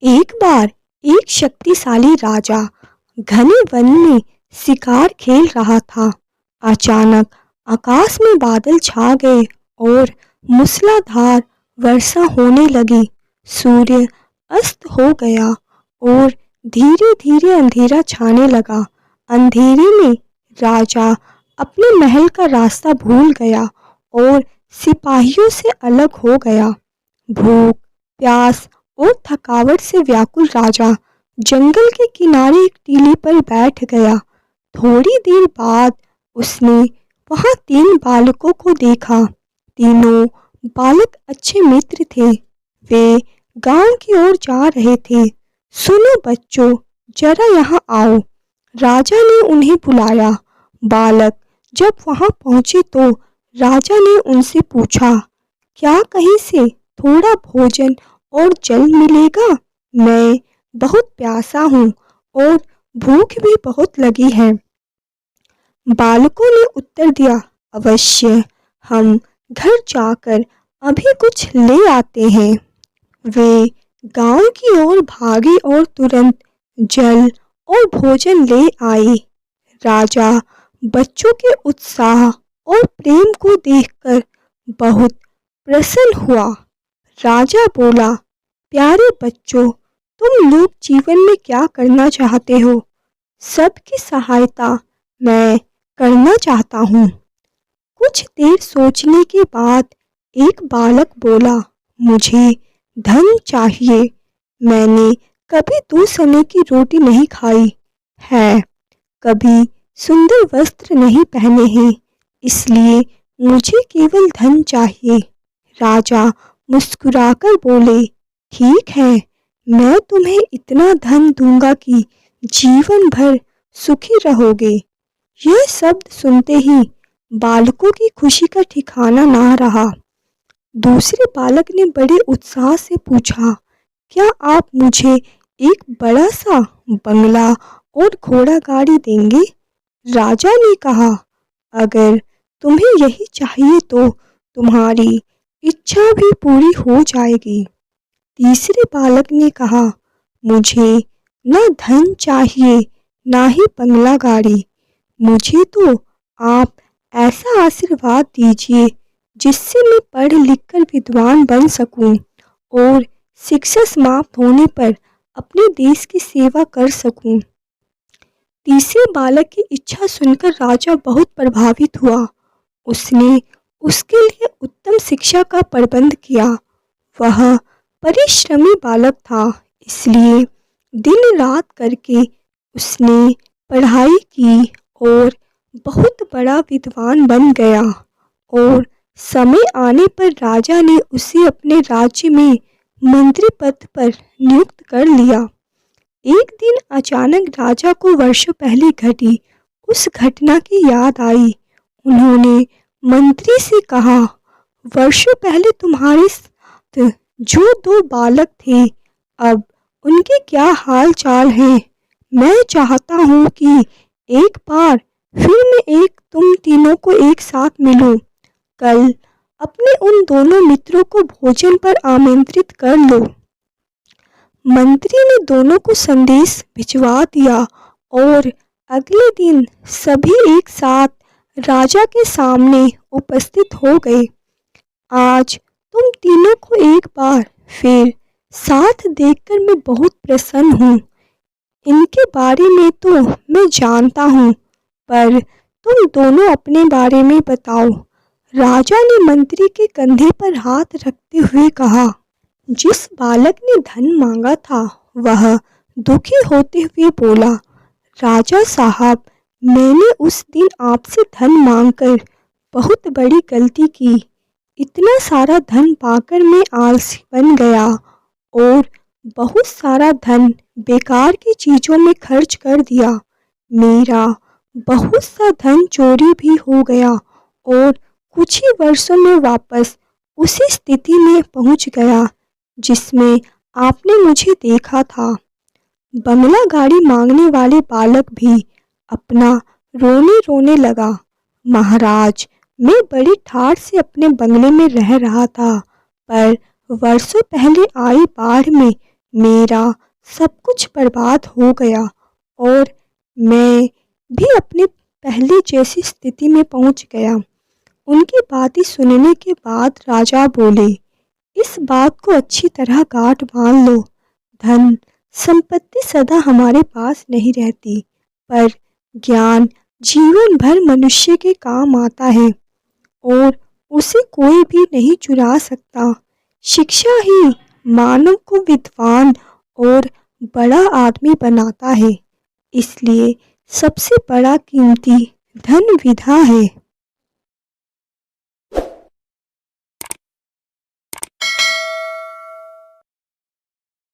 एक बार एक शक्तिशाली राजा घने वन में शिकार खेल रहा था। अचानक आकाश में बादल छा गए और मूसलाधार वर्षा होने लगी। सूर्य अस्त हो गया और धीरे धीरे अंधेरा छाने लगा। अंधेरे में राजा अपने महल का रास्ता भूल गया और सिपाहियों से अलग हो गया। भूख, प्यास और थकावट से व्याकुल राजा जंगल के किनारे एक टीले पर बैठ गया। थोड़ी देर बाद उसने वहां 3 बालकों को देखा। तीनों बालक अच्छे मित्र थे। वे गांव की ओर जा रहे थे। सुनो बच्चों, जरा यहाँ आओ, राजा ने उन्हें बुलाया। बालक जब वहां पहुंचे तो राजा ने उनसे पूछा, क्या कहीं से थोड़ा भोजन और जल मिलेगा? मैं बहुत प्यासा हूँ और भूख भी बहुत लगी है। बालकों ने उत्तर दिया, अवश्य, हम घर जाकर अभी कुछ ले आते हैं। वे गांव की ओर भागे और तुरंत जल और भोजन ले आए। राजा बच्चों के उत्साह और प्रेम को देखकर बहुत प्रसन्न हुआ। राजा बोला, प्यारे बच्चों, तुम लोग जीवन में क्या करना चाहते हो? सबकी सहायता मैं करना चाहता हूँ। कुछ देर सोचने के बाद एक बालक बोला, मुझे धन चाहिए। मैंने कभी 2 समय की रोटी नहीं खाई है, कभी सुंदर वस्त्र नहीं पहने हैं, इसलिए मुझे केवल धन चाहिए। राजा मुस्कुराकर बोले, ठीक है, मैं तुम्हें इतना धन दूंगा कि जीवन भर सुखी रहोगे। यह शब्द सुनते ही बालकों की खुशी का ठिकाना ना रहा। दूसरे बालक ने बड़े उत्साह से पूछा, क्या आप मुझे एक बड़ा सा बंगला और घोड़ा गाड़ी देंगे? राजा ने कहा, अगर तुम्हें यही चाहिए तो तुम्हारी इच्छा भी पूरी हो जाएगी। तीसरे बालक ने कहा, मुझे न धन चाहिए ना ही बंगला गाड़ी, मुझे तो आप ऐसा आशीर्वाद दीजिए जिससे मैं पढ़ लिख कर विद्वान बन सकूं और शिक्षा समाप्त होने पर अपने देश की सेवा कर सकूं। तीसरे बालक की इच्छा सुनकर राजा बहुत प्रभावित हुआ। उसने उसके लिए उत्तम शिक्षा का प्रबंध किया। वह परिश्रमी बालक था, इसलिए दिन रात करके उसने पढ़ाई की और बहुत बड़ा विद्वान बन गया और समय आने पर राजा ने उसे अपने राज्य में मंत्री पद पर नियुक्त कर लिया। एक दिन अचानक राजा को वर्षों पहले घटी उस घटना की याद आई। उन्होंने मंत्री से कहा, वर्षों पहले तुम्हारे साथ जो 2 बालक थे, अब उनके क्या हाल चाल हैं? मैं चाहता हूँ कि एक बार फिर मैं तुम तीनों को एक साथ मिलूं। कल अपने उन दोनों मित्रों को भोजन पर आमंत्रित कर लो। मंत्री ने दोनों को संदेश भिजवा दिया और अगले दिन सभी एक साथ राजा के सामने उपस्थित हो गए। आज तुम तीनों को एक बार फिर साथ देखकर मैं बहुत प्रसन्न हूँ। इनके बारे में तो मैं जानता हूँ, पर तुम दोनों अपने बारे में बताओ। राजा ने मंत्री के कंधे पर हाथ रखते हुए कहा। जिस बालक ने धन मांगा था वह दुखी होते हुए बोला, राजा साहब, मैंने उस दिन आपसे धन मांगकर बहुत बड़ी गलती की। इतना सारा धन पाकर मैं आलसी बन गया और बहुत सारा धन बेकार की चीज़ों में खर्च कर दिया। मेरा बहुत सा धन चोरी भी हो गया और कुछ ही वर्षों में वापस उसी स्थिति में पहुंच गया जिसमें आपने मुझे देखा था। बंगला गाड़ी मांगने वाले बालक भी अपना रोने रोने लगा। महाराज, मैं बड़ी ठाठ से अपने बंगले में रह रहा था, पर वर्षों पहले आई बाढ़ में मेरा सब कुछ बर्बाद हो गया और मैं भी अपने पहले जैसी स्थिति में पहुंच गया। उनकी बातें सुनने के बाद राजा बोले, इस बात को अच्छी तरह गांठ बांध लो। धन संपत्ति सदा हमारे पास नहीं रहती, पर ज्ञान जीवन भर मनुष्य के काम आता है और उसे कोई भी नहीं चुरा सकता। शिक्षा ही मानव को विद्वान और बड़ा आदमी बनाता है। इसलिए सबसे बड़ा कीमती धन विद्या है।